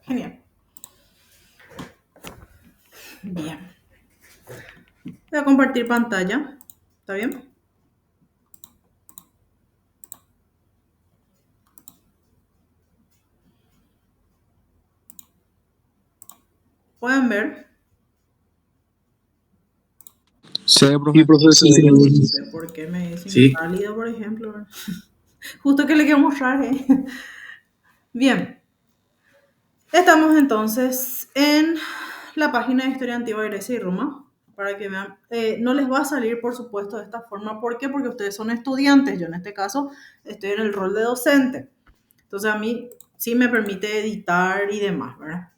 Genial. Bien. Voy a compartir pantalla. ¿Está bien? ¿Pueden ver? Sí, Sí, profe. profe, sí. No sé por qué me es Sí. inválido, por ejemplo. Justo que le quiero mostrar. Bien. Estamos entonces en la página de Historia Antigua de Grecia y Roma. Para que vean, no les va a salir, por supuesto, de esta forma. ¿Por qué? Porque ustedes son estudiantes. Yo en este caso estoy en el rol de docente. Entonces a mí sí me permite editar y demás, ¿verdad?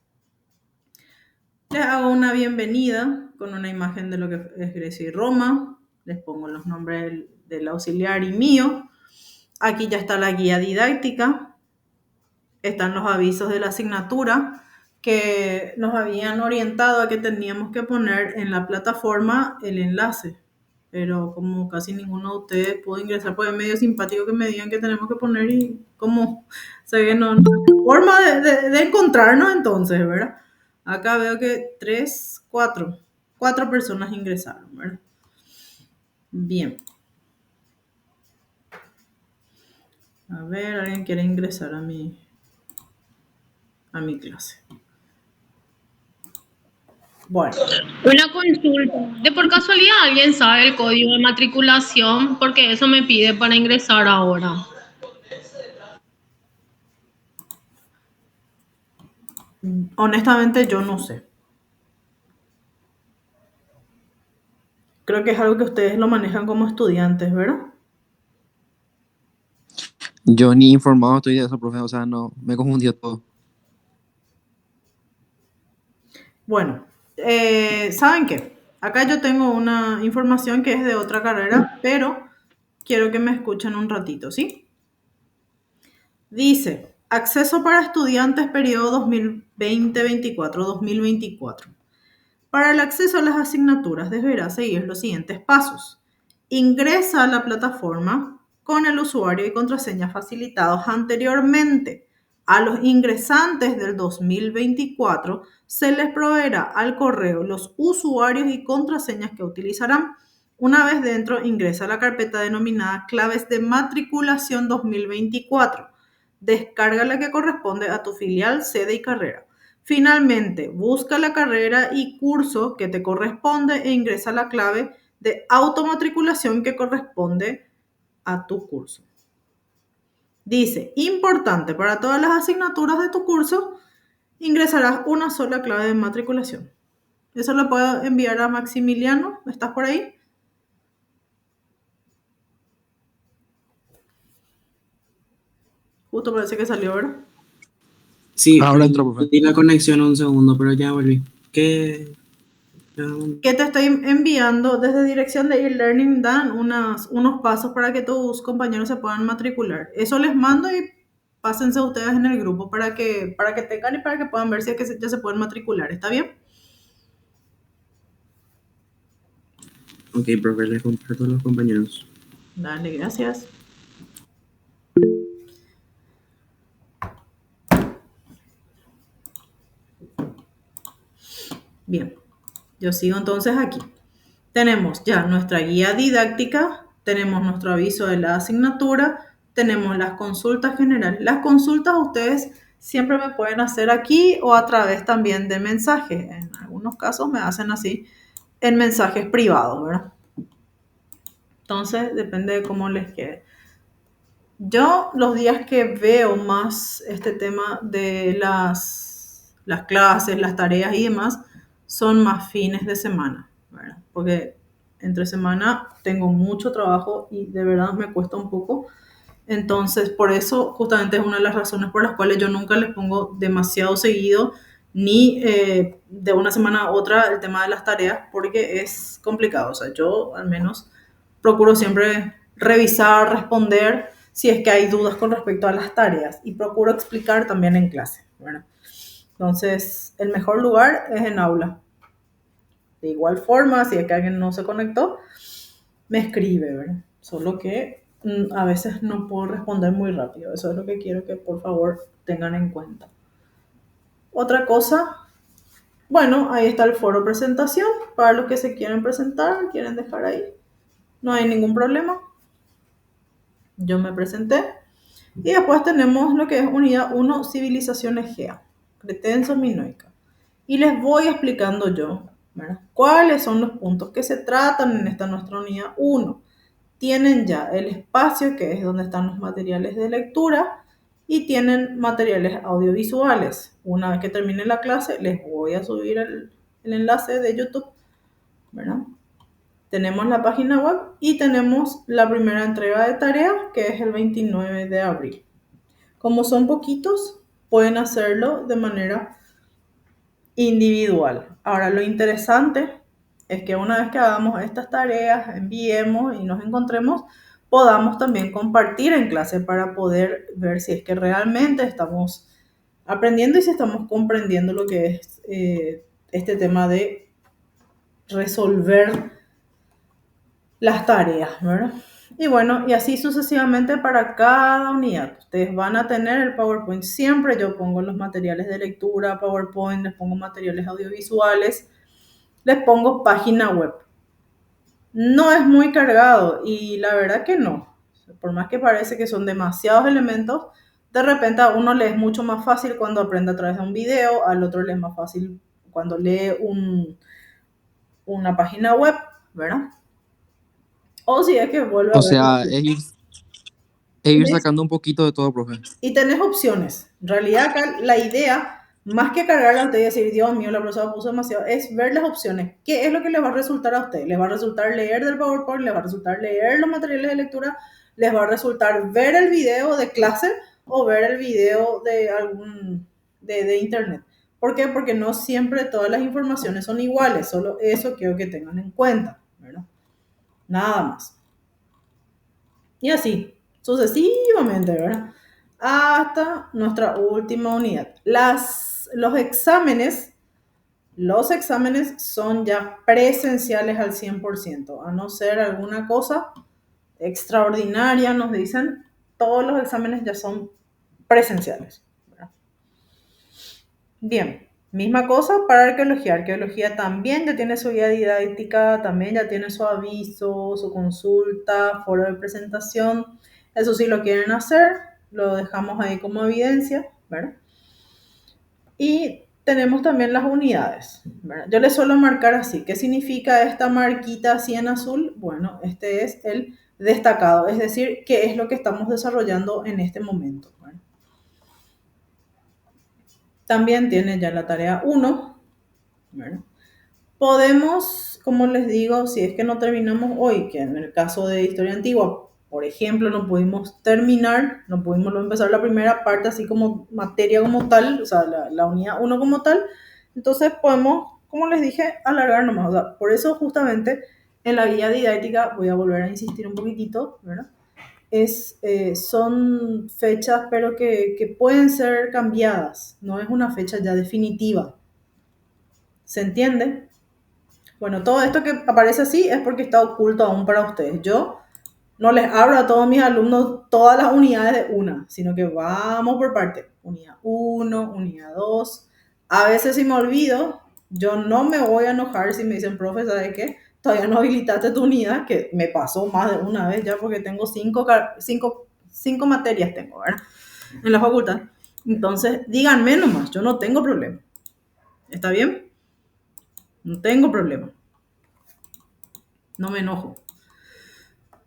Les hago una bienvenida con una imagen de lo que es Grecia y Roma. Les pongo los nombres del auxiliar y mío. Aquí ya está la guía didáctica. Están los avisos de la asignatura que nos habían orientado a que teníamos que poner en la plataforma el enlace. Pero como casi ninguno de ustedes pudo ingresar, pues es medio simpático que me digan que tenemos que poner y como se ve, no hay forma de encontrarnos entonces, ¿verdad? Acá veo que cuatro personas ingresaron, ¿verdad? Bien. A ver, ¿alguien quiere ingresar a mi clase? Bueno. Una consulta. ¿De por casualidad alguien sabe el código de matriculación? Porque eso me pide para ingresar ahora. Honestamente, yo no sé. Creo que es algo que ustedes lo manejan como estudiantes, ¿verdad? Yo ni informado estoy de eso, profe. O sea, no, me confundió todo. Bueno, ¿saben qué? Acá yo tengo una información que es de otra carrera, pero quiero que me escuchen un ratito, ¿sí? Dice, acceso para estudiantes periodo 2020-24. Para el acceso a las asignaturas deberá seguir los siguientes pasos. Ingresa a la plataforma con el usuario y contraseña facilitados anteriormente. A los ingresantes del 2024 se les proveerá al correo los usuarios y contraseñas que utilizarán. Una vez dentro, ingresa a la carpeta denominada Claves de Matriculación 2024. Descarga la que corresponde a tu filial, sede y carrera. Finalmente, busca la carrera y curso que te corresponde e ingresa la clave de automatriculación que corresponde a tu curso. Dice, importante, para todas las asignaturas de tu curso, ingresarás una sola clave de matriculación. Eso lo puedo enviar a Maximiliano. ¿Estás por ahí? Justo parece que salió, ¿verdad? Sí, Ahora entró, profe. perdí la conexión un segundo, pero ya volví. ¿Qué? Que te estoy enviando desde dirección de e-learning, dan unos pasos para que tus compañeros se puedan matricular. Eso les mando y pásense ustedes en el grupo para que tengan y para que puedan ver si es que ya se pueden matricular. ¿Está bien? Ok, profe, les comparto a los compañeros. Dale, gracias. Bien, yo sigo entonces aquí. Tenemos ya nuestra guía didáctica, tenemos nuestro aviso de la asignatura, tenemos las consultas generales. Las consultas ustedes siempre me pueden hacer aquí o a través también de mensajes. En algunos casos me hacen así en mensajes privados, ¿verdad? Entonces depende de cómo les quede. Yo los días que veo más este tema de las clases, las tareas y demás, son más fines de semana, ¿verdad? Porque entre semana tengo mucho trabajo y de verdad me cuesta un poco. Entonces, por eso justamente es una de las razones por las cuales yo nunca les pongo demasiado seguido ni de una semana a otra el tema de las tareas porque es complicado. O sea, yo al menos procuro siempre revisar, responder si es que hay dudas con respecto a las tareas y procuro explicar también en clase, ¿verdad? Entonces, el mejor lugar es en aula. De igual forma, si es que alguien no se conectó, me escribe, ¿verdad? Solo que a veces no puedo responder muy rápido. Eso es lo que quiero que por favor tengan en cuenta. Otra cosa, bueno, ahí está el foro presentación. Para los que se quieren presentar, quieren dejar ahí. No hay ningún problema. Yo me presenté. Y después tenemos lo que es unidad 1, civilización egea, cretenso minoica. Y les voy explicando yo, ¿verdad? ¿Cuáles son los puntos que se tratan en esta nuestra unidad 1? Tienen ya el espacio, que es donde están los materiales de lectura, y tienen materiales audiovisuales. Una vez que termine la clase, les voy a subir el enlace de YouTube, ¿verdad? Tenemos la página web y tenemos la primera entrega de tareas, que es el 29 de abril. Como son poquitos, pueden hacerlo de manera individual. Ahora, lo interesante es que una vez que hagamos estas tareas, enviemos y nos encontremos, podamos también compartir en clase para poder ver si es que realmente estamos aprendiendo y si estamos comprendiendo lo que es este tema de resolver las tareas, ¿verdad? Y bueno, y así sucesivamente para cada unidad. Ustedes van a tener el PowerPoint siempre. Yo pongo los materiales de lectura, PowerPoint, les pongo materiales audiovisuales, les pongo página web. No es muy cargado y la verdad que no. Por más que parece que son demasiados elementos, de repente a uno le es mucho más fácil cuando aprende a través de un video, al otro le es más fácil cuando lee una página web, ¿verdad? O si es que vuelve a O ver. sea, ir sacando un poquito de todo, profe. Y tenés opciones. En realidad acá la idea, más que cargarla a usted y decir, Dios mío, la profesora puso demasiado, es ver las opciones. ¿Qué es lo que les va a resultar a usted? ¿Les va a resultar leer del PowerPoint? ¿Les va a resultar leer los materiales de lectura? ¿Les va a resultar ver el video de clase o ver el video de algún de internet? ¿Por qué? Porque no siempre todas las informaciones son iguales. Solo eso quiero que tengan en cuenta, ¿verdad? Nada más. Y así, sucesivamente, ¿verdad? Hasta nuestra última unidad. Los exámenes son ya presenciales al 100%, a no ser alguna cosa extraordinaria, nos dicen, todos los exámenes ya son presenciales, ¿verdad? Bien, misma cosa para arqueología. Arqueología también ya tiene su guía didáctica, también ya tiene su aviso, su consulta, foro de presentación. Eso sí lo quieren hacer, lo dejamos ahí como evidencia, ¿verdad? Y tenemos también las unidades, ¿verdad? Yo les suelo marcar así. ¿Qué significa esta marquita así en azul? Bueno, este es el destacado, es decir, qué es lo que estamos desarrollando en este momento, ¿verdad? También tiene ya la tarea 1, ¿verdad? Podemos, como les digo, si es que no terminamos hoy, que en el caso de historia antigua, por ejemplo, no pudimos terminar, no pudimos empezar la primera parte así como materia como tal, o sea, la unidad 1 como tal, entonces podemos, como les dije, alargar nomás. O sea, por eso justamente en la guía didáctica, voy a volver a insistir un poquitito, ¿verdad? Son fechas, pero que pueden ser cambiadas, no es una fecha ya definitiva. ¿Se entiende? Bueno, todo esto que aparece así es porque está oculto aún para ustedes. Yo no les abro a todos mis alumnos todas las unidades de una, sino que vamos por parte. Unidad 1, unidad 2. A veces si me olvido, yo no me voy a enojar si me dicen, profe, ¿sabes qué? Todavía no habilitaste tu unidad, que me pasó más de una vez ya porque tengo cinco materias tengo, ¿verdad? En la facultad. Entonces, díganme nomás, yo no tengo problema. ¿Está bien? No tengo problema. No me enojo.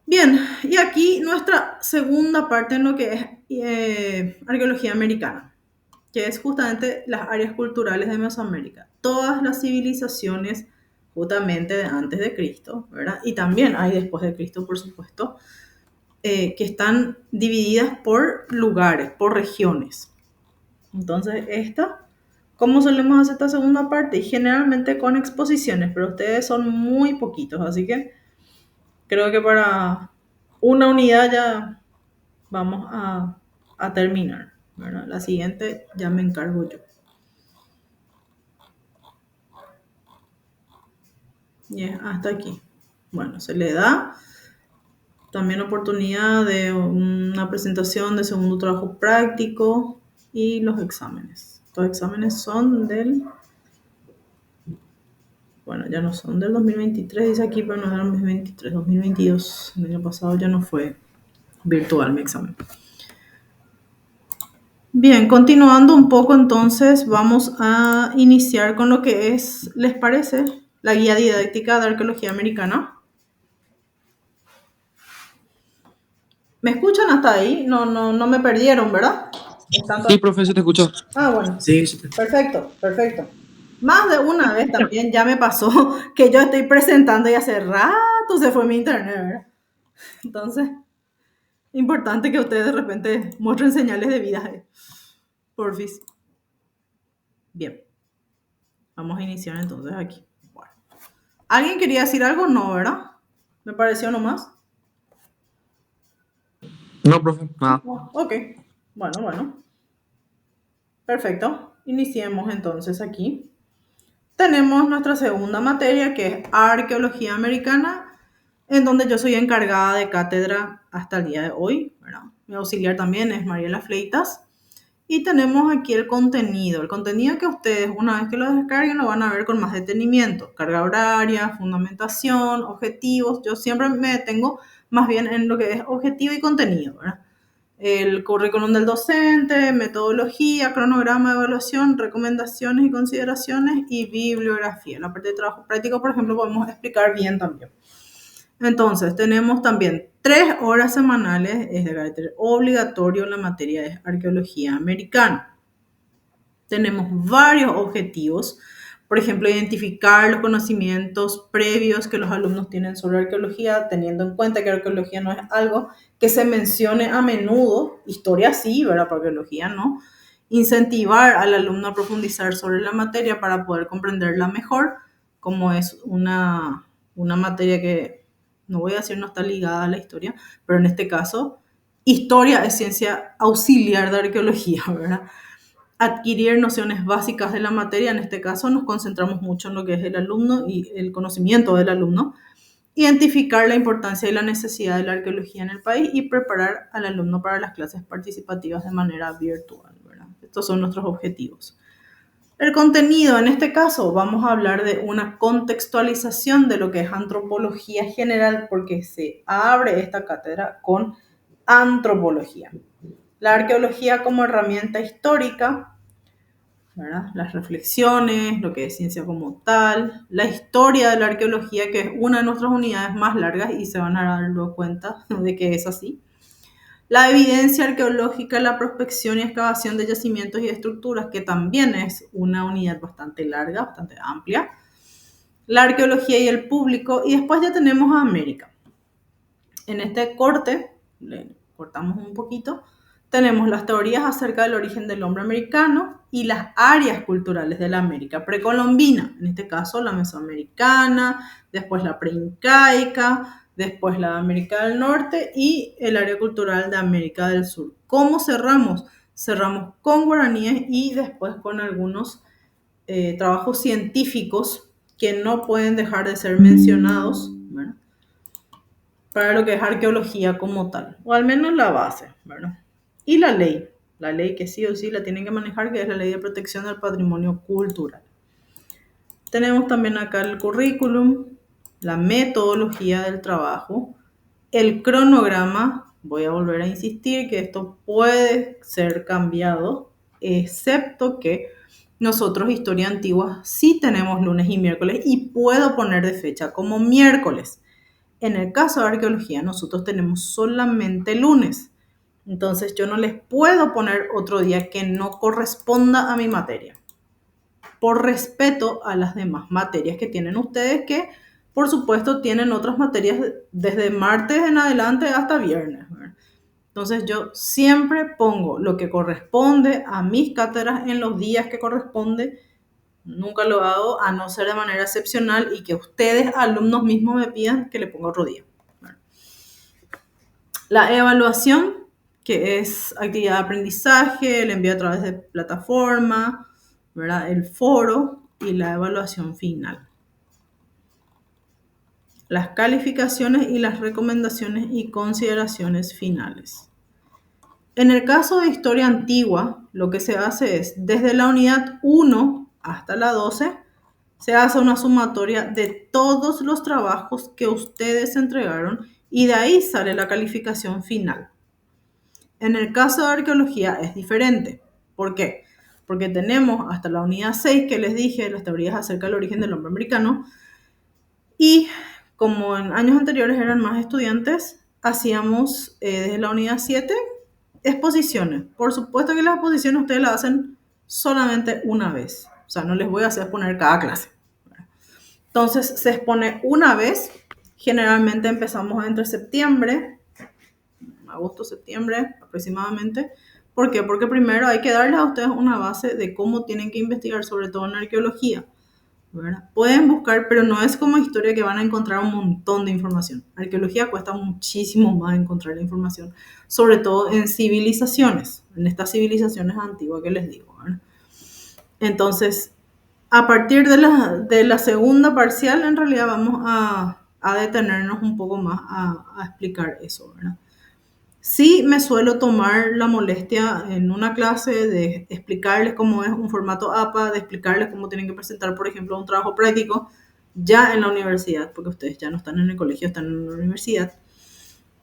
Bien, y aquí nuestra segunda parte en lo que es arqueología americana, que es justamente las áreas culturales de Mesoamérica. Todas las civilizaciones justamente de antes de Cristo, ¿verdad? Y también hay después de Cristo, por supuesto, que están divididas por lugares, por regiones. Entonces, ¿cómo solemos hacer esta segunda parte? Y generalmente con exposiciones, pero ustedes son muy poquitos, así que creo que para una unidad ya vamos a terminar, ¿verdad? La siguiente ya me encargo yo. Y es hasta aquí. Bueno, se le da también oportunidad de una presentación de segundo trabajo práctico y los exámenes. Estos exámenes son bueno, ya no son del 2023, dice aquí, pero no es del 2023, 2022. El año pasado ya no fue virtual mi examen. Bien, continuando un poco entonces, vamos a iniciar con lo que es, ¿les parece? La guía didáctica de arqueología americana. ¿Me escuchan hasta ahí? No me perdieron, ¿verdad? Sí, profe, se te escuchó. Ah, bueno. Sí, sí. Perfecto. Más de una vez también ya me pasó que yo estoy presentando y hace rato se fue mi internet, ¿verdad? Entonces, importante que ustedes de repente muestren señales de vida, porfis. Bien. Vamos a iniciar entonces aquí. Bueno. ¿Alguien quería decir algo? No, ¿verdad? Me pareció nomás. No, profe, nada. Ok. Bueno. Perfecto. Iniciemos entonces aquí. Tenemos nuestra segunda materia, que es arqueología americana, en donde yo soy encargada de cátedra hasta el día de hoy, ¿verdad? Mi auxiliar también es Mariela Fleitas. Y tenemos aquí el contenido. El contenido que ustedes, una vez que lo descarguen, lo van a ver con más detenimiento. Carga horaria, fundamentación, objetivos. Yo siempre me detengo más bien en lo que es objetivo y contenido, ¿verdad? El currículum del docente, metodología, cronograma de evaluación, recomendaciones y consideraciones y bibliografía. En la parte de trabajo práctico, por ejemplo, podemos explicar bien también. Entonces, tenemos también 3 horas semanales, es de carácter obligatorio en la materia de arqueología americana. Tenemos varios objetivos, por ejemplo, identificar los conocimientos previos que los alumnos tienen sobre arqueología, teniendo en cuenta que arqueología no es algo que se mencione a menudo, historia sí, ¿verdad? Pero arqueología no. Incentivar al alumno a profundizar sobre la materia para poder comprenderla mejor, como es una materia que, no voy a decir no está ligada a la historia, pero en este caso, historia es ciencia auxiliar de arqueología, ¿verdad? Adquirir nociones básicas de la materia, en este caso nos concentramos mucho en lo que es el alumno y el conocimiento del alumno, identificar la importancia y la necesidad de la arqueología en el país y preparar al alumno para las clases participativas de manera virtual, ¿verdad? Estos son nuestros objetivos. El contenido, en este caso, vamos a hablar de una contextualización de lo que es antropología general, porque se abre esta cátedra con antropología. La arqueología como herramienta histórica, ¿verdad? Las reflexiones, lo que es ciencia como tal, la historia de la arqueología, que es una de nuestras unidades más largas y se van a dar luego cuenta de que es así. La evidencia arqueológica, la prospección y excavación de yacimientos y estructuras, que también es una unidad bastante larga, bastante amplia. La arqueología y el público, y después ya tenemos a América. En este corte, le cortamos un poquito, tenemos las teorías acerca del origen del hombre americano y las áreas culturales de la América precolombina, en este caso la mesoamericana, después la preincaica, después la de América del Norte y el área cultural de América del Sur. ¿Cómo cerramos? Cerramos con guaraníes y después con algunos trabajos científicos que no pueden dejar de ser mencionados, ¿verdad? Para lo que es arqueología como tal, o al menos la base, ¿verdad? Y la ley que sí o sí la tienen que manejar, que es la Ley de Protección del Patrimonio Cultural. Tenemos también acá el currículum, la metodología del trabajo, el cronograma. Voy a volver a insistir que esto puede ser cambiado, excepto que nosotros, historia antigua, sí tenemos lunes y miércoles y puedo poner de fecha como miércoles. En el caso de arqueología, nosotros tenemos solamente lunes. Entonces, yo no les puedo poner otro día que no corresponda a mi materia. Por respeto a las demás materias que tienen ustedes, que por supuesto tienen otras materias desde martes en adelante hasta viernes, ¿verdad? Entonces, yo siempre pongo lo que corresponde a mis cátedras en los días que corresponde. Nunca lo hago a no ser de manera excepcional y que ustedes, alumnos mismos, me pidan que le ponga otro día. La evaluación, que es actividad de aprendizaje, el envío a través de plataforma, ¿verdad? El foro y la evaluación final. Las calificaciones y las recomendaciones y consideraciones finales. En el caso de historia antigua, lo que se hace es, desde la unidad 1 hasta la 12, se hace una sumatoria de todos los trabajos que ustedes entregaron y de ahí sale la calificación final. En el caso de arqueología es diferente. ¿Por qué? Porque tenemos hasta la unidad 6 que les dije, las teorías acerca del origen del hombre americano, y como en años anteriores eran más estudiantes, hacíamos desde la unidad 7 exposiciones. Por supuesto que las exposiciones ustedes las hacen solamente una vez. O sea, no les voy a hacer exponer cada clase. Entonces, se expone una vez. Generalmente empezamos entre septiembre, agosto, septiembre aproximadamente. ¿Por qué? Porque primero hay que darles a ustedes una base de cómo tienen que investigar, sobre todo en arqueología, ¿verdad? Pueden buscar, pero no es como historia que van a encontrar un montón de información. Arqueología cuesta muchísimo más encontrar la información, sobre todo en civilizaciones, en estas civilizaciones antiguas que les digo, ¿verdad? Entonces, a partir de la segunda parcial, en realidad vamos a detenernos un poco más a explicar eso, ¿verdad? Sí me suelo tomar la molestia en una clase de explicarles cómo es un formato APA, de explicarles cómo tienen que presentar, por ejemplo, un trabajo práctico ya en la universidad, porque ustedes ya no están en el colegio, están en la universidad.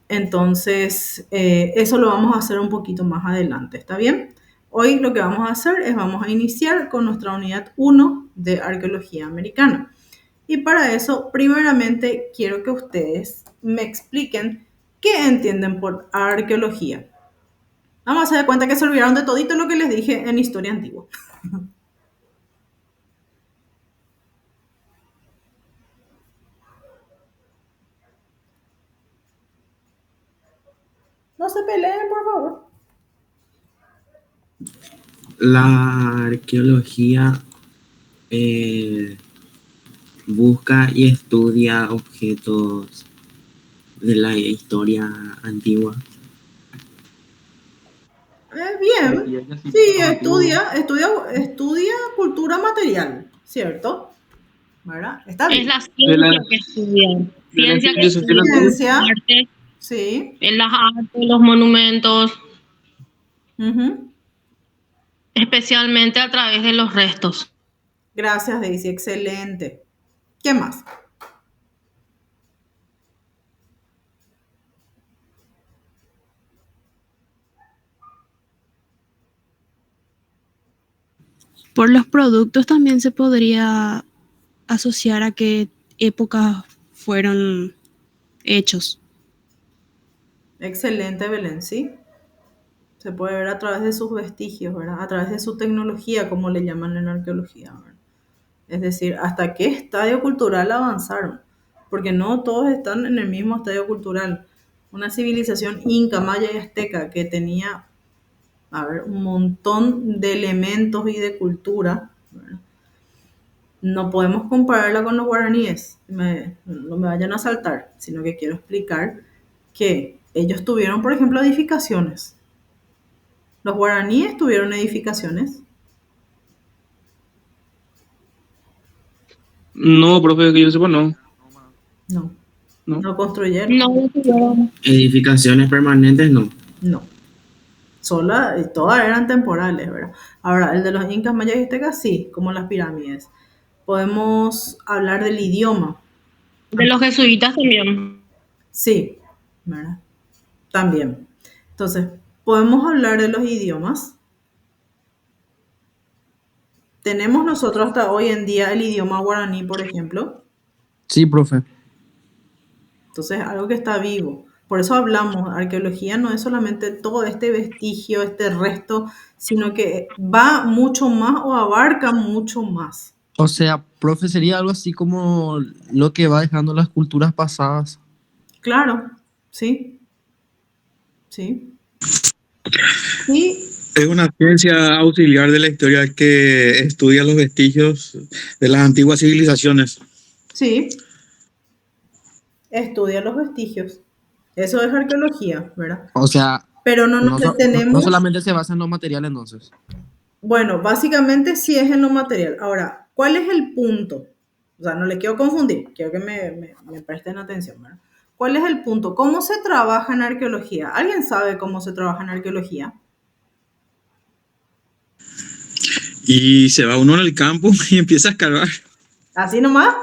Entonces, eso lo vamos a hacer un poquito más adelante, ¿está bien? Hoy lo que vamos a hacer es vamos a iniciar con nuestra unidad 1 de arqueología americana. Y para eso, primeramente, quiero que ustedes me expliquen qué entienden por arqueología. Vamos a hacer de cuenta que se olvidaron de todito lo que les dije en historia antigua. No se peleen, por favor. La arqueología busca y estudia objetos de la historia antigua. Bien. Sí, estudia cultura material, ¿cierto? ¿Verdad? Está Es bien. la ciencia que estudian. Ciencia que estudia Ciencia, arte, sí. en las artes, los monumentos, Ujú. especialmente a través de los restos. Gracias, Daisy. Excelente. ¿Qué más? Por los productos también se podría asociar a qué épocas fueron hechos. Excelente, Belén, sí. Se puede ver a través de sus vestigios, ¿verdad? A través de su tecnología, como le llaman en arqueología, ¿verdad? Es decir, hasta qué estadio cultural avanzaron, porque no todos están en el mismo estadio cultural. Una civilización inca, maya y azteca que tenía, a ver, un montón de elementos y de cultura, ¿verdad? No podemos compararla con los guaraníes, no me vayan a saltar, sino que quiero explicar que ellos tuvieron, por ejemplo, edificaciones. Los guaraníes tuvieron edificaciones. No, profe, que yo sepa, no. No. No. No construyeron. No, Edificaciones permanentes, no. No. Todas eran temporales, ¿verdad? Ahora, el de los incas, mayas y aztecas, sí, como las pirámides. Podemos hablar del idioma. de los jesuitas también. Sí, ¿verdad? También. Entonces, podemos hablar de los idiomas. Tenemos nosotros hasta hoy en día el idioma guaraní, por ejemplo. Sí, profe. Entonces, algo que está vivo. Por eso hablamos, arqueología no es solamente todo este vestigio, este resto, sino que va mucho más o abarca mucho más. O sea, profe, sería algo así como lo que va dejando las culturas pasadas. Claro, sí, sí. Y Es una ciencia auxiliar de la historia que estudia los vestigios de las antiguas civilizaciones. sí, estudia los vestigios. Eso es arqueología, ¿verdad? O sea, Pero no nos no, no detenemos. solamente se basa en los materiales entonces. Bueno, básicamente sí es en lo material. Ahora, ¿cuál es el punto? O sea, no le quiero confundir, quiero que me presten atención, ¿verdad? ¿Cuál es el punto? ¿Cómo se trabaja en arqueología? ¿Alguien sabe cómo se trabaja en arqueología? Y se va uno en el campo y empieza a escarbar. Así nomás,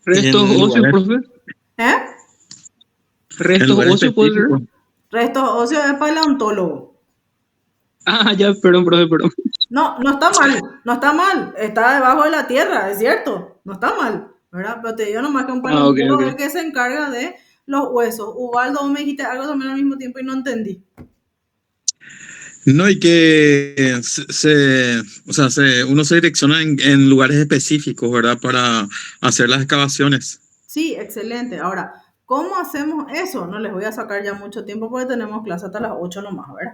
Restos En óseos, lugares- profe. ¿eh? En Restos lugares óseos puede ser. específicos. Restos óseos es paleontólogo. Ah, ya, perdón, profe, perdón. No, no está mal, no está mal. Está debajo de la tierra, es cierto. No está mal, ¿verdad? Pero te digo nomás que un Ah, paleontólogo ok, es ok. el que se encarga de los huesos. Ubaldo, vos me dijiste algo también al mismo tiempo y no entendí. No, y que uno se direcciona en lugares específicos, ¿verdad? Para hacer las excavaciones. Sí, excelente. Ahora, ¿cómo hacemos eso? No les voy a sacar ya mucho tiempo porque tenemos clase hasta las 8 nomás, ¿verdad?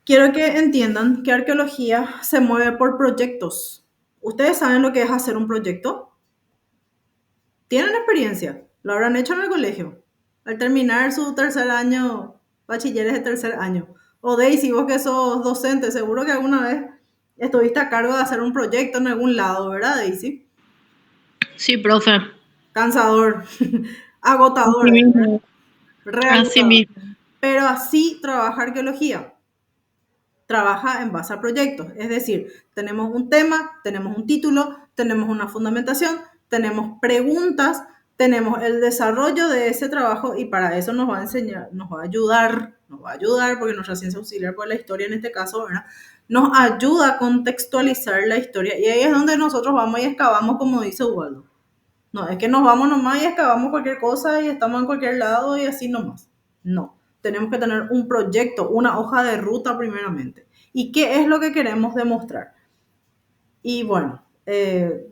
Quiero que entiendan que arqueología se mueve por proyectos. ¿Ustedes saben lo que es hacer un proyecto? ¿Tienen experiencia? ¿Lo habrán hecho en el colegio? Al terminar su tercer año, bachilleres de tercer año. O Daisy, vos que sos docente, seguro que alguna vez estuviste a cargo de hacer un proyecto en algún lado, ¿verdad, Daisy? Sí, profe. Cansador, agotador, Así mismo. Así reagotador. mismo. Pero así trabaja arqueología. Trabaja en base a proyectos. Es decir, tenemos un tema, tenemos un título, tenemos una fundamentación, tenemos preguntas, tenemos el desarrollo de ese trabajo y para eso nos va a enseñar, nos va a ayudar porque nuestra ciencia auxiliar por la historia en este caso, ¿verdad? Nos ayuda a contextualizar la historia y ahí es donde nosotros vamos y excavamos como dice Ubaldo. No, es que nos vamos nomás y excavamos cualquier cosa y estamos en cualquier lado y así nomás. No, tenemos que tener un proyecto, una hoja de ruta primeramente. ¿Y qué es lo que queremos demostrar? Y bueno,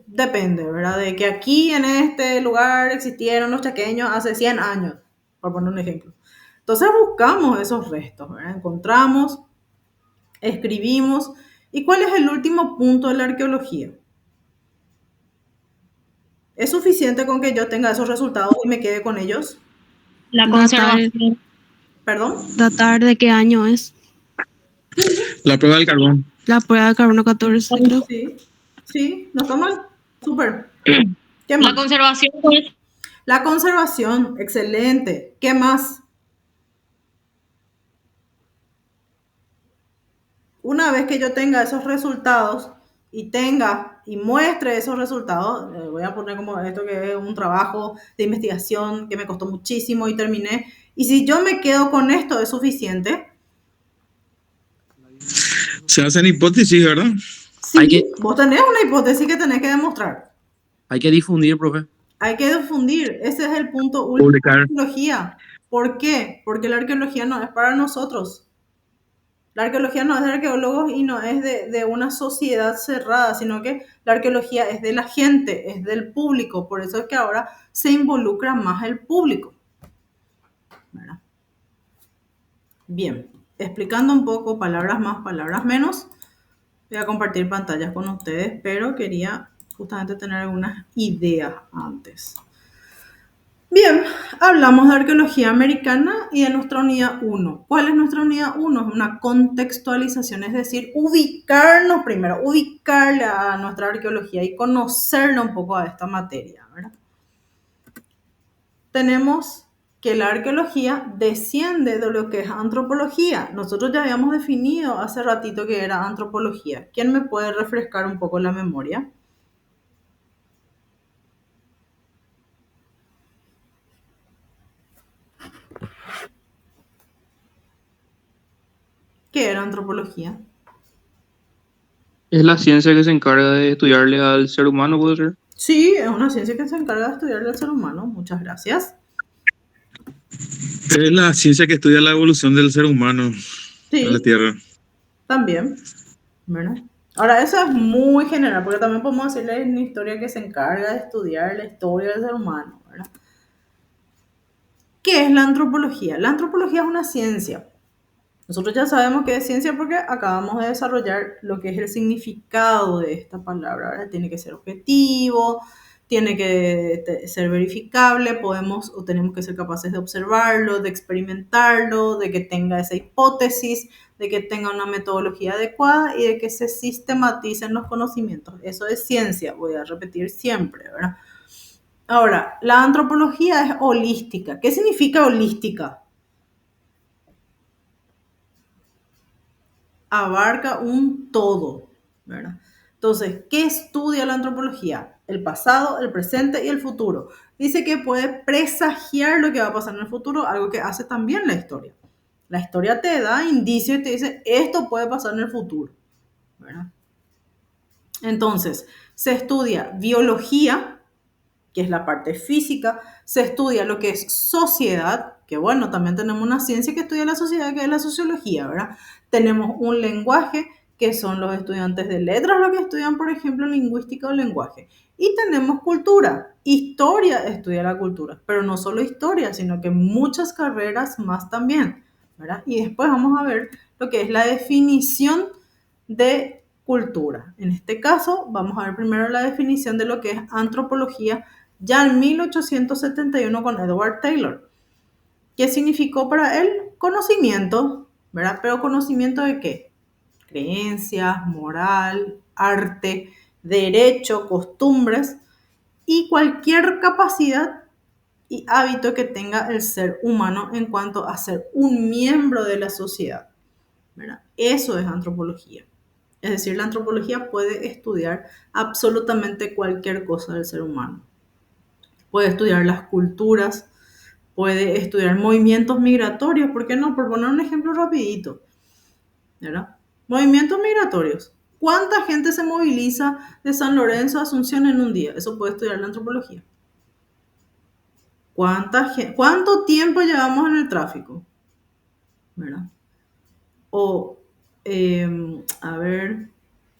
depende, ¿verdad? De que aquí en este lugar existieron los chaqueños hace 100 años, por poner un ejemplo. Entonces buscamos esos restos, ¿verdad? Encontramos, escribimos. ¿Y cuál es el último punto de la arqueología? ¿Es suficiente con que yo tenga esos resultados y me quede con ellos? La Datar, conservación. ¿Perdón? datar de qué año es. La prueba del carbón. La prueba de carbono 14, creo. Sí, sí, no está mal. Súper. ¿Qué La más? conservación, pues, La conservación, excelente. ¿Qué más? Una vez que yo tenga esos resultados y muestre esos resultados, voy a poner como esto que es un trabajo de investigación que me costó muchísimo y terminé. Y si yo me quedo con esto, ¿es suficiente? Se hacen hipótesis, ¿verdad? Sí, Hay que- vos tenés una hipótesis que tenés que demostrar. Hay que difundir, profe. Hay que difundir. Ese es el punto último de Publicar. la arqueología. ¿Por qué? Porque la arqueología no es para nosotros. La arqueología no es de arqueólogos y no es de una sociedad cerrada, sino que la arqueología es de la gente, es del público. Por eso es que ahora se involucra más el público. ¿Verdad? Bien, explicando un poco, palabras más, palabras menos. Voy a compartir pantallas con ustedes, pero quería justamente tener algunas ideas antes. Bien, hablamos de arqueología americana y de nuestra unidad 1. ¿Cuál es nuestra unidad 1? Es una contextualización, es decir, ubicarnos primero, ubicarle a nuestra arqueología y conocerla un poco a esta materia, ¿verdad? Tenemos que la arqueología desciende de lo que es antropología. Nosotros ya habíamos definido hace ratito que era antropología. ¿Quién me puede refrescar un poco la memoria? ¿Qué era antropología? Es la ciencia que se encarga de estudiarle al ser humano, ¿puede ser? Sí, es una ciencia que se encarga de estudiar al ser humano. Muchas gracias. Es la ciencia que estudia la evolución del ser humano Sí, en la Tierra. también, ¿verdad? Ahora, eso es muy general, porque también podemos decirle una historia que se encarga de estudiar la historia del ser humano, ¿verdad? ¿Qué es la antropología? La antropología es una ciencia. Nosotros ya sabemos que es ciencia porque acabamos de desarrollar lo que es el significado de esta palabra, ¿verdad? Tiene que ser objetivo, tiene que ser verificable, podemos o tenemos que ser capaces de observarlo, de experimentarlo, de que tenga esa hipótesis, de que tenga una metodología adecuada y de que se sistematicen los conocimientos. Eso es ciencia, voy a repetir siempre, ¿verdad? Ahora, la antropología es holística. ¿Qué significa holística? Abarca un todo. ¿verdad? Entonces, ¿qué estudia la antropología? El pasado, el presente y el futuro. Dice que puede presagiar lo que va a pasar en el futuro, algo que hace también la historia. La historia te da indicios y te dice, esto puede pasar en el futuro, ¿verdad? Entonces, se estudia biología, que es la parte física, se estudia lo que es sociedad, que bueno, también tenemos una ciencia que estudia la sociedad, que es la sociología, ¿verdad? Tenemos un lenguaje, que son los estudiantes de letras los que estudian, por ejemplo, lingüística o lenguaje. Y tenemos cultura, historia estudia la cultura, pero no solo historia, sino que muchas carreras más también, ¿verdad? Y después vamos a ver lo que es la definición de cultura. En este caso, vamos a ver primero la definición de lo que es antropología, ya en 1871 con Edward Taylor. ¿Qué significó para él? Conocimiento, ¿verdad? Pero conocimiento de qué? Creencias, moral, arte, derecho, costumbres y cualquier capacidad y hábito que tenga el ser humano en cuanto a ser un miembro de la sociedad, ¿verdad? Eso es antropología. Es decir, la antropología puede estudiar absolutamente cualquier cosa del ser humano. Puede estudiar las culturas, puede estudiar movimientos migratorios, ¿por qué no? Por poner un ejemplo rapidito, ¿verdad? Movimientos migratorios. ¿Cuánta gente se moviliza de San Lorenzo a Asunción en un día? Eso puede estudiar la antropología. ¿Cuánto tiempo llevamos en el tráfico? ¿Verdad? O, a ver,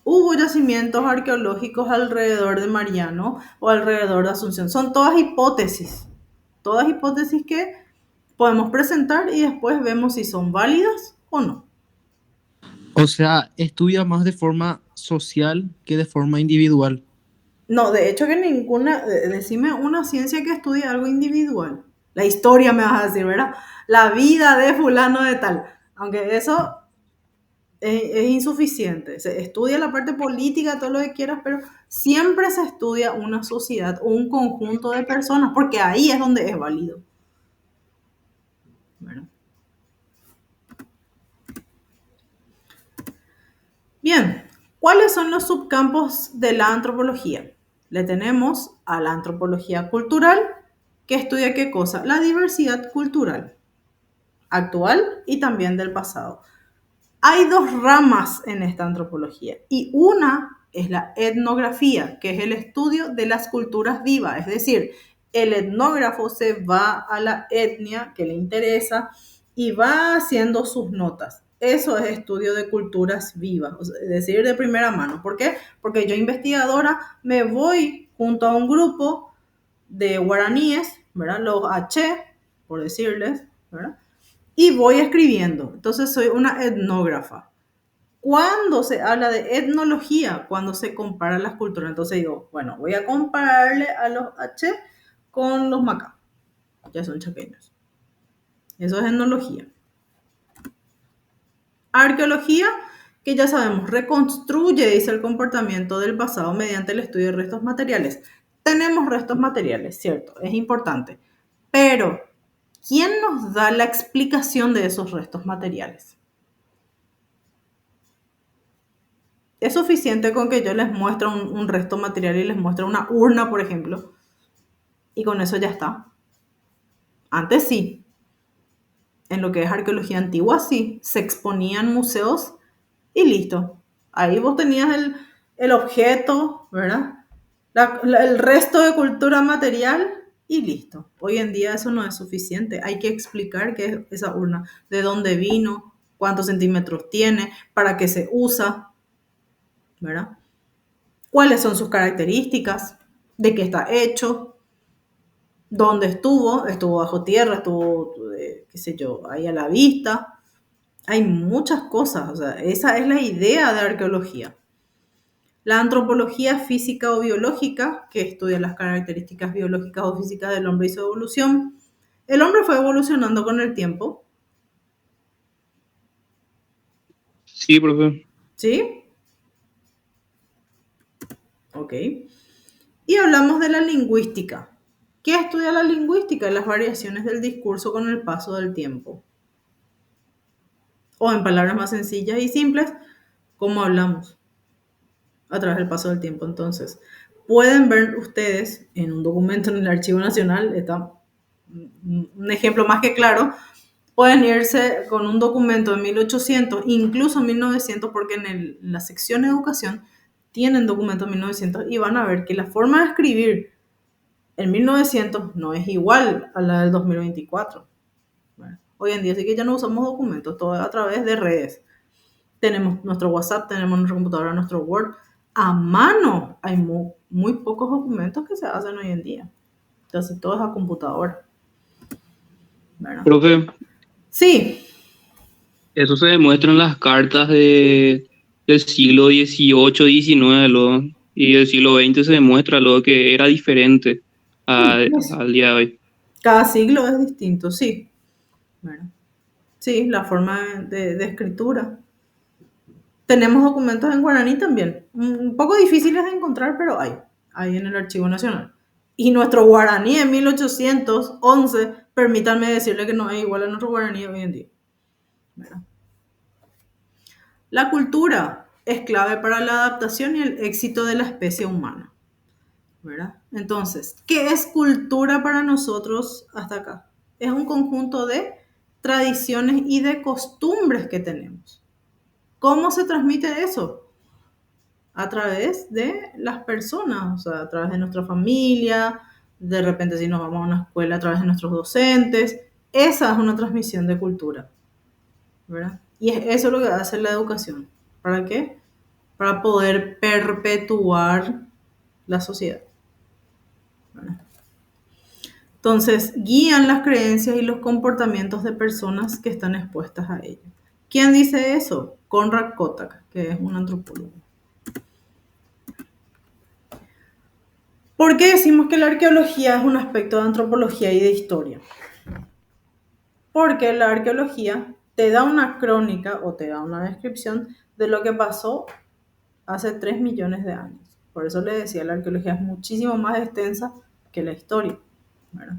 hubo yacimientos arqueológicos alrededor de Mariano o alrededor de Asunción. Son todas hipótesis que podemos presentar y después vemos si son válidas o no. O sea, estudia más de forma social que de forma individual. No, de hecho que ninguna, decime una ciencia que estudie algo individual. La historia me vas a decir, ¿verdad? La vida de fulano de tal. Aunque eso es insuficiente. Se estudia la parte política, todo lo que quieras, pero siempre se estudia una sociedad o un conjunto de personas, porque ahí es donde es válido. ¿Verdad? Bien, ¿cuáles son los subcampos de la antropología? Le tenemos a la antropología cultural, que estudia qué cosa? La diversidad cultural, actual y también del pasado. Hay dos ramas en esta antropología y una es la etnografía, que es el estudio de las culturas vivas, es decir, el etnógrafo se va a la etnia que le interesa y va haciendo sus notas. Eso es estudio de culturas vivas, es decir, de primera mano. ¿Por qué? Porque yo investigadora me voy junto a un grupo de guaraníes, ¿verdad? Los H, por decirles, ¿verdad? Y voy escribiendo. Entonces soy una etnógrafa. Cuando se habla de etnología, cuando se compara las culturas, entonces digo, bueno, voy a compararle a los H con los Macá, ya son chaqueños. Eso es etnología. Arqueología, que ya sabemos, reconstruye, dice, el comportamiento del pasado mediante el estudio de restos materiales. Tenemos restos materiales, cierto, es importante, pero ¿quién nos da la explicación de esos restos materiales? Es suficiente con que yo les muestre un resto material y les muestre una urna, por ejemplo, y con eso ya está. Antes sí. En lo que es arqueología antigua, sí. Se exponían museos y listo. Ahí vos tenías el objeto, ¿verdad? El resto de cultura material y listo. Hoy en día eso no es suficiente. Hay que explicar qué es esa urna, de dónde vino, cuántos centímetros tiene, para qué se usa, ¿verdad? ¿Cuáles son sus características? ¿De qué está hecho? ¿Dónde estuvo? ¿Estuvo bajo tierra? ¿Estuvo, qué sé yo, ahí a la vista? Hay muchas cosas, o sea, esa es la idea de arqueología. La antropología física o biológica, que estudia las características biológicas o físicas del hombre y su evolución. El hombre fue evolucionando con el tiempo. Sí, profe. ¿Sí? Ok. Y hablamos de la lingüística. ¿Qué estudia la lingüística? Las variaciones del discurso con el paso del tiempo. O en palabras más sencillas y simples, ¿cómo hablamos? a través del paso del tiempo. Entonces, pueden ver ustedes en un documento en el Archivo Nacional, está un ejemplo más que claro, pueden irse con un documento de 1800, incluso 1900, porque en la sección de educación tienen documentos de 1900 y van a ver que la forma de escribir en 1900 no es igual a la del 2024. Bueno, hoy en día sí que ya no usamos documentos, todo a través de redes. Tenemos nuestro WhatsApp, tenemos nuestra computadora, nuestro Word. A mano hay muy pocos documentos que se hacen hoy en día. Casi todo es a computadora. ¿Verdad? Profe, Sí, eso se demuestra en las cartas del siglo XVIII, XIX, luego, y del siglo XX se demuestra luego que era diferente al día de hoy. cada siglo es distinto, sí. ¿Verdad? Sí, la forma de escritura. Tenemos documentos en guaraní también. Un poco difíciles de encontrar, pero hay en el Archivo Nacional. Y nuestro guaraní de 1811, permítanme decirle que no es igual a nuestro guaraní hoy en día. ¿Verdad? La cultura es clave para la adaptación y el éxito de la especie humana. ¿Verdad? Entonces, ¿qué es cultura para nosotros hasta acá? Es un conjunto de tradiciones y de costumbres que tenemos. ¿Cómo se transmite eso? A través de las personas, o sea, a través de nuestra familia, de repente si nos vamos a una escuela, a través de nuestros docentes. Esa es una transmisión de cultura, ¿verdad? Y es eso lo que hace la educación. ¿Para qué? Para poder perpetuar la sociedad. ¿Verdad? Entonces, guían las creencias y los comportamientos de personas que están expuestas a ello. ¿Quién dice eso? Konrad Kotak, que es un antropólogo. ¿Por qué decimos que la arqueología es un aspecto de antropología y de historia? Porque la arqueología te da una crónica o te da una descripción de lo que pasó hace 3 millones de años. Por eso le decía, la arqueología es muchísimo más extensa que la historia. ¿Verdad?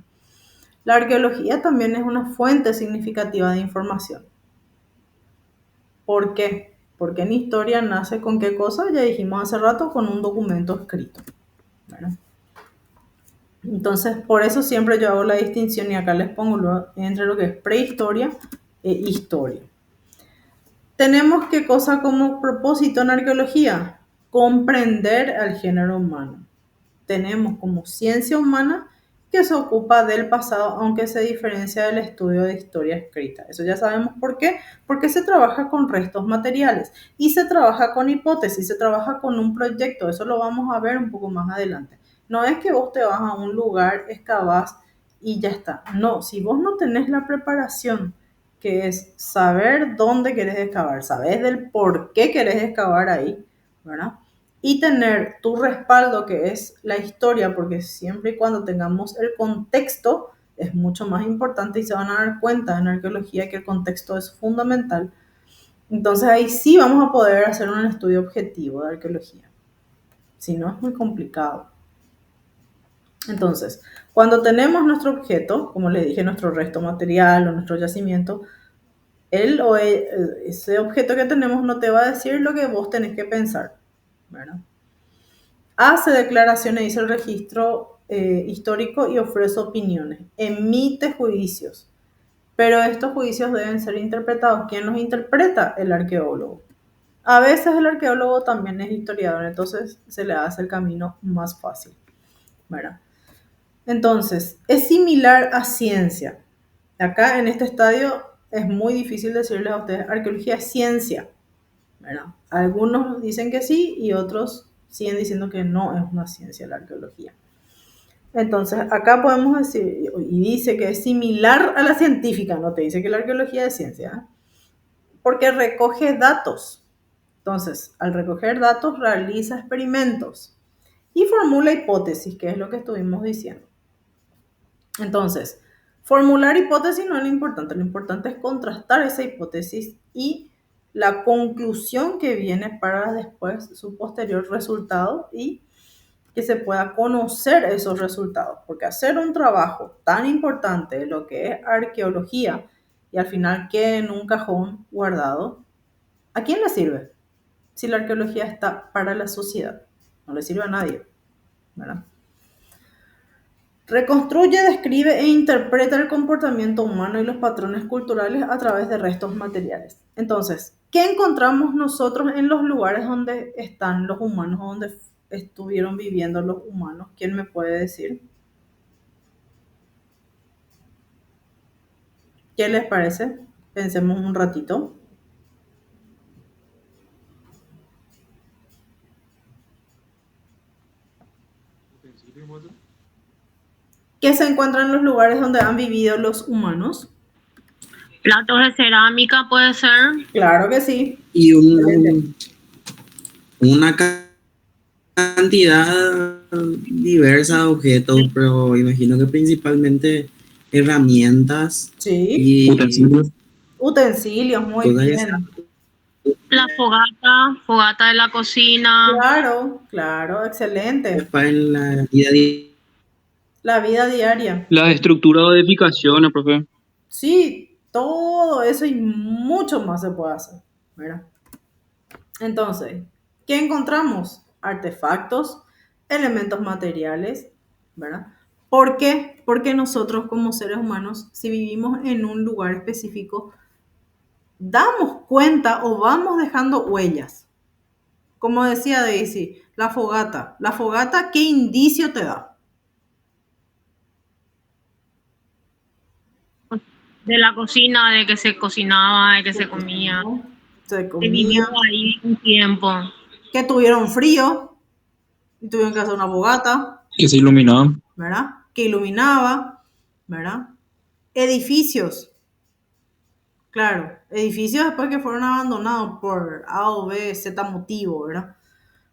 La arqueología también es una fuente significativa de información. ¿Por qué? Porque en historia nace con qué cosa, ya dijimos hace rato, con un documento escrito. ¿Verdad? Entonces, por eso siempre yo hago la distinción y acá les pongo entre lo que es prehistoria e historia. Tenemos qué cosa como propósito en arqueología, comprender al género humano. Tenemos como ciencia humana que se ocupa del pasado, aunque se diferencia del estudio de historia escrita. Eso ya sabemos por qué, porque se trabaja con restos materiales y se trabaja con hipótesis, se trabaja con un proyecto. Eso lo vamos a ver un poco más adelante. No es que vos te vas a un lugar, excavás y ya está. No, si vos no tenés la preparación, que es saber dónde querés excavar, sabés del por qué querés excavar ahí, ¿verdad? Y tener tu respaldo, que es la historia, porque siempre y cuando tengamos el contexto, es mucho más importante y se van a dar cuenta en arqueología que el contexto es fundamental. Entonces ahí sí vamos a poder hacer un estudio objetivo de arqueología. Si no, es muy complicado. Entonces, cuando tenemos nuestro objeto, como les dije, nuestro resto material o nuestro yacimiento, ese objeto que tenemos no te va a decir lo que vos tenés que pensar, ¿verdad? Hace declaraciones, dice el registro histórico y ofrece opiniones, emite juicios, pero estos juicios deben ser interpretados. ¿Quién los interpreta? El arqueólogo. A veces el arqueólogo también es historiador, entonces se le hace el camino más fácil, ¿verdad? Entonces, es similar a ciencia. Acá en este estadio es muy difícil decirles a ustedes, arqueología es ciencia, ¿verdad? Algunos dicen que sí y otros siguen diciendo que no es una ciencia la arqueología. Entonces, acá podemos decir, y dice que es similar a la científica, no te dice que la arqueología es ciencia, ¿eh? Porque recoge datos. Entonces, al recoger datos, realiza experimentos y formula hipótesis, que es lo que estuvimos diciendo. Entonces, formular hipótesis no es lo importante es contrastar esa hipótesis y la conclusión que viene para después su posterior resultado y que se pueda conocer esos resultados, porque hacer un trabajo tan importante de lo que es arqueología y al final quede en un cajón guardado, ¿a quién le sirve? si la arqueología está para la sociedad. No le sirve a nadie, ¿verdad? Reconstruye, describe e interpreta el comportamiento humano y los patrones culturales a través de restos materiales. Entonces, ¿qué encontramos nosotros en los lugares donde están los humanos, donde estuvieron viviendo los humanos? ¿Quién me puede decir? ¿Qué les parece? Pensemos un ratito. ¿Qué se encuentra en los lugares donde han vivido los humanos? Platos de cerámica puede ser. Claro que sí. Y una cantidad diversa de objetos, pero imagino que principalmente herramientas Sí. y Utensilios, muy todas bien. esas. La fogata de la cocina. Claro, excelente. En la vida diaria. La vida diaria. La estructura de edificaciones, profe. Sí, todo eso y mucho más se puede hacer, ¿verdad? Entonces, ¿qué encontramos? Artefactos, elementos materiales, ¿verdad? ¿Por qué? Porque nosotros como seres humanos, si vivimos en un lugar específico, damos cuenta o vamos dejando huellas. Como decía Daisy, la fogata. ¿La fogata qué indicio te da? De la cocina, de que se cocinaba, de que se comía. Se Se vivió comía. ahí un tiempo. Que tuvieron frío y tuvieron que hacer una fogata, Que se iluminaba. ¿verdad? Que iluminaba, ¿verdad? Edificios, claro, edificios después que fueron abandonados por A o B, Z motivo, ¿verdad?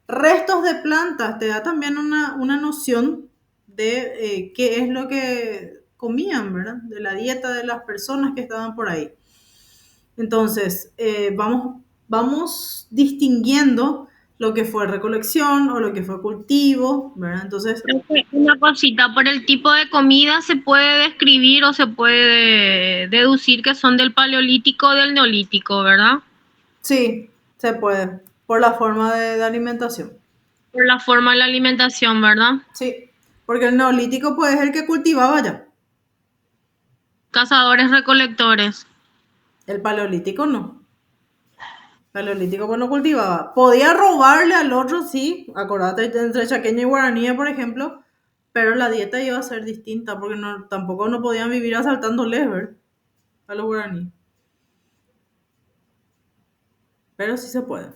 Restos de plantas, te da también una noción de qué es lo que comían, ¿verdad? De la dieta de las personas que estaban por ahí. Entonces, vamos distinguiendo lo que fue recolección o lo que fue cultivo, ¿verdad? Entonces, Una cosita, por el tipo de comida se puede describir o se puede deducir que son del paleolítico o del neolítico, ¿verdad? sí, se puede, por la forma de alimentación. Por la forma de la alimentación, ¿verdad? Sí, porque el neolítico pues es el que cultivaba ya. Cazadores recolectores. El paleolítico no. El paleolítico pues no cultivaba. Podía robarle al otro, sí. Acordate entre chaqueño y guaraní, por ejemplo. Pero la dieta iba a ser distinta porque tampoco no podían vivir asaltando lever a los guaraníes. Pero sí se puede.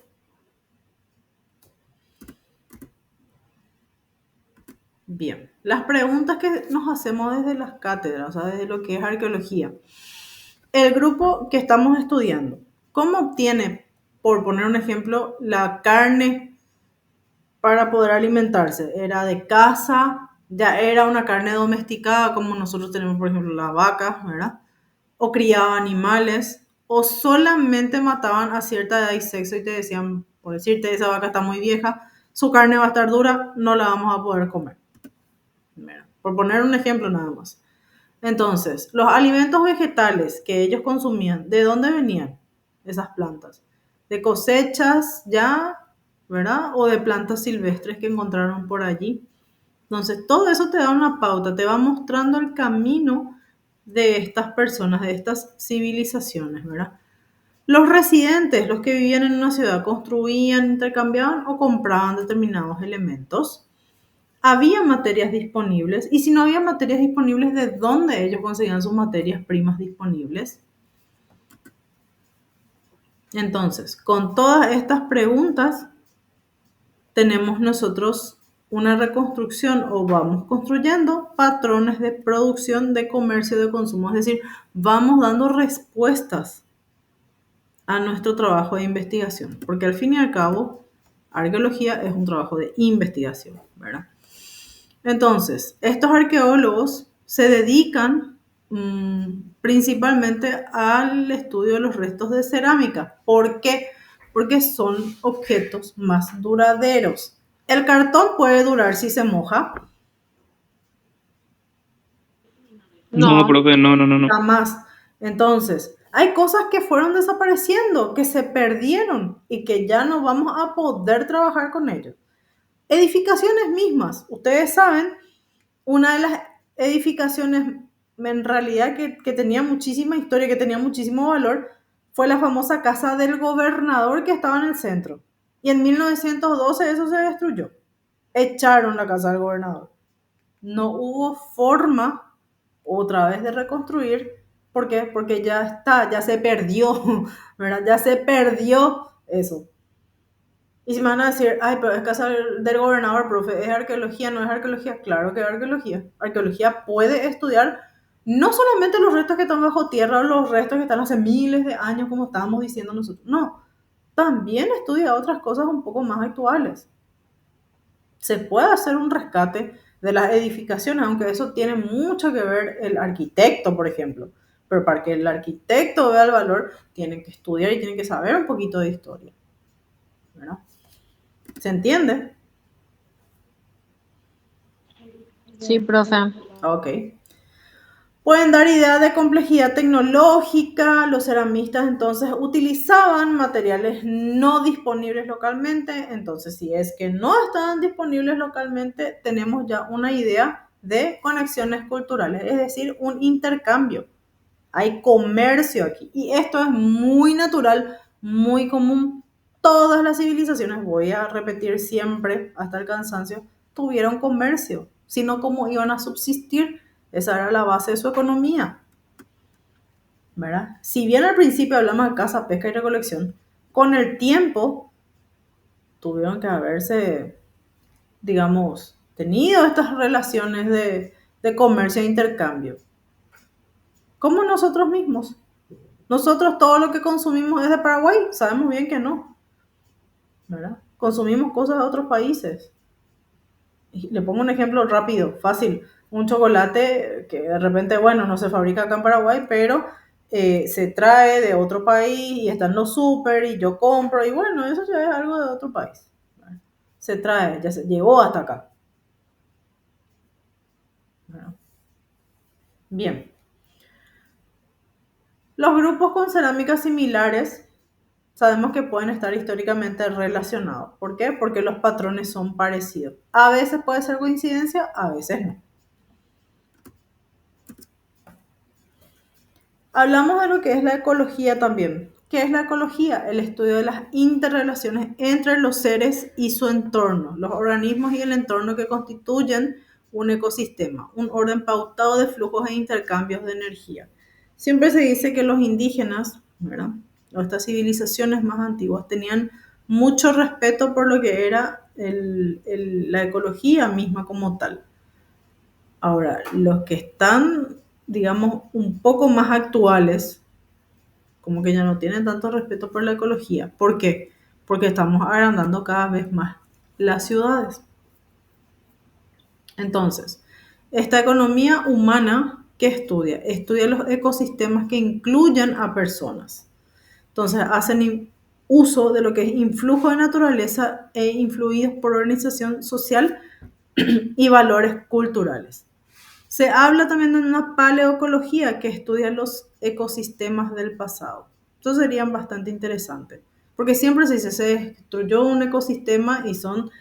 Bien, las preguntas que nos hacemos desde las cátedras, o sea, desde lo que es arqueología. El grupo que estamos estudiando, ¿cómo obtiene, por poner un ejemplo, la carne para poder alimentarse? ¿Era de caza? ¿Ya era una carne domesticada como nosotros tenemos, por ejemplo, las vacas, ¿verdad? ¿O criaban animales? ¿O solamente mataban a cierta edad y sexo y te decían, por decirte, esa vaca está muy vieja, su carne va a estar dura, no la vamos a poder comer? Por poner un ejemplo nada más. Entonces, los alimentos vegetales que ellos consumían, ¿de dónde venían esas plantas? ¿De cosechas ya, verdad? ¿O de plantas silvestres que encontraron por allí? Entonces, todo eso te da una pauta, te va mostrando el camino de estas personas, de estas civilizaciones, ¿verdad? Los residentes, los que vivían en una ciudad, construían, intercambiaban o compraban determinados elementos. Había materias disponibles y si no había materias disponibles, ¿de dónde ellos conseguían sus materias primas disponibles? Entonces, con todas estas preguntas, tenemos nosotros una reconstrucción o vamos construyendo patrones de producción, de comercio, de consumo. Es decir, vamos dando respuestas a nuestro trabajo de investigación, porque al fin y al cabo, arqueología es un trabajo de investigación, ¿verdad? Entonces, estos arqueólogos se dedican principalmente al estudio de los restos de cerámica. ¿Por qué? Porque son objetos más duraderos. El cartón puede durar si se moja, No, profe, no. jamás. Entonces, Hay cosas que fueron desapareciendo, que se perdieron y que ya no vamos a poder trabajar con ellos. Edificaciones mismas. Ustedes saben, una de las edificaciones en realidad que tenía muchísima historia, que tenía muchísimo valor, fue la famosa casa del gobernador que estaba en el centro. Y en 1912 eso se destruyó. Echaron la casa del gobernador. No hubo forma otra vez de reconstruir. ¿Por qué? Porque ya está, ya se perdió, ¿verdad? Ya se perdió eso. Y si me van a decir, ay, pero es casa del gobernador, profe, ¿es arqueología? ¿No es arqueología? Claro que es arqueología. Arqueología puede estudiar no solamente los restos que están bajo tierra o los restos que están hace miles de años, como estábamos diciendo nosotros. No, también estudia otras cosas un poco más actuales. Se puede hacer un rescate de las edificaciones, aunque eso tiene mucho que ver el arquitecto, por ejemplo. Pero para que el arquitecto vea el valor, tiene que estudiar y tiene que saber un poquito de historia, ¿verdad? ¿Se entiende? Sí, profe. Ok. Pueden dar ideas de complejidad tecnológica. Los ceramistas entonces utilizaban materiales no disponibles localmente. Entonces, si es que no estaban disponibles localmente, tenemos ya una idea de conexiones culturales, es decir, un intercambio. Hay comercio aquí. Y esto es muy natural, muy común. Todas las civilizaciones, voy a repetir siempre hasta el cansancio, tuvieron comercio. Si no, ¿cómo iban a subsistir? Esa era la base de su economía, ¿verdad? Si bien al principio hablamos de caza, pesca y recolección, con el tiempo tuvieron que haberse, digamos, tenido estas relaciones de comercio e intercambio. Como nosotros mismos. Nosotros todo lo que consumimos es de Paraguay, sabemos bien que no, ¿verdad? Consumimos cosas de otros países. Y le pongo un ejemplo rápido, fácil. Un chocolate que de repente, bueno, no se fabrica acá en Paraguay, pero se trae de otro país y está en los súper y yo compro y bueno, eso ya es algo de otro país, ¿verdad? Se trae, ya se llegó hasta acá. ¿Verdad? Bien. Los grupos con cerámicas similares sabemos que pueden estar históricamente relacionados. ¿Por qué? Porque los patrones son parecidos. A veces puede ser coincidencia, a veces no. Hablamos de lo que es la ecología también. ¿Qué es la ecología? El estudio de las interrelaciones entre los seres y su entorno, los organismos y el entorno que constituyen un ecosistema, un orden pautado de flujos e intercambios de energía. Siempre se dice que los indígenas, ¿verdad?, o estas civilizaciones más antiguas tenían mucho respeto por lo que era la ecología misma como tal. Ahora, los que están, digamos, un poco más actuales, como que ya no tienen tanto respeto por la ecología. ¿Por qué? Porque estamos agrandando cada vez más las ciudades. Entonces, esta economía humana, ¿qué estudia? Estudia los ecosistemas que incluyen a personas. Entonces, hacen uso de lo que es influjo de naturaleza e influidos por organización social y valores culturales. Se habla también de una paleoecología que estudia los ecosistemas del pasado. Eso sería bastante interesante, porque siempre se dice, se destruyó un ecosistema y son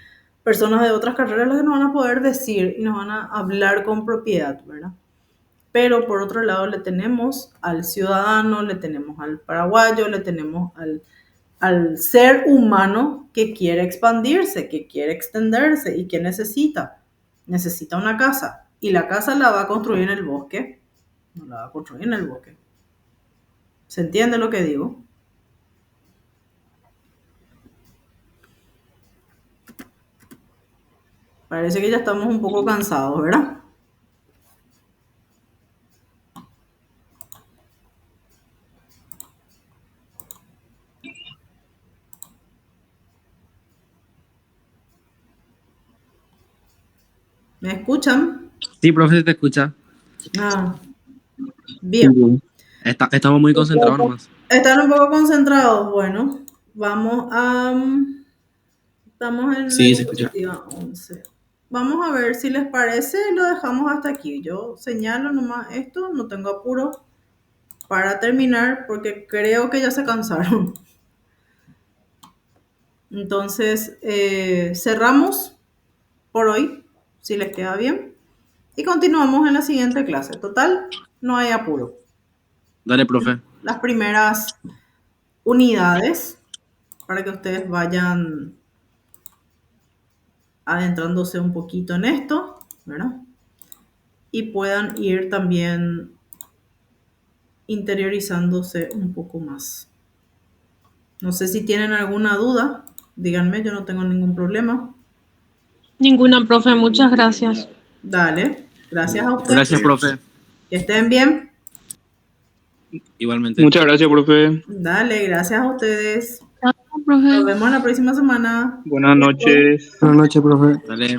personas de otras carreras las que nos van a poder decir y nos van a hablar con propiedad, ¿verdad? Pero por otro lado le tenemos al ciudadano, le tenemos al paraguayo, le tenemos al ser humano que quiere expandirse, que quiere extenderse y que necesita una casa. Y la casa la va a construir en el bosque. No la va a construir en el bosque. ¿Se entiende lo que digo? Parece que ya estamos un poco cansados, ¿verdad? ¿Me escuchan? Sí, profe, te escucha. Ah, bien. Estamos muy concentrados nomás. ¿Están un poco concentrados? Bueno, vamos a... Estamos en Sí, la se escucha. diapositiva 11. Vamos a ver si les parece, lo dejamos hasta aquí. Yo señalo nomás esto, no tengo apuro para terminar, porque creo que ya se cansaron. Entonces, cerramos por hoy, si les queda bien, y continuamos en la siguiente clase. Total, no hay apuro. Dale, profe. Las primeras unidades para que ustedes vayan adentrándose un poquito en esto, ¿verdad? Y puedan ir también interiorizándose un poco más. No sé si tienen alguna duda, díganme, yo no tengo ningún problema. Ninguna, profe, muchas gracias. Dale, gracias a ustedes. Gracias, profe. Que estén bien. Igualmente. Muchas gracias, profe. Dale, gracias a ustedes. Gracias, profe. Nos vemos la próxima semana. Buenas noches. Buenas noches, profe. Dale.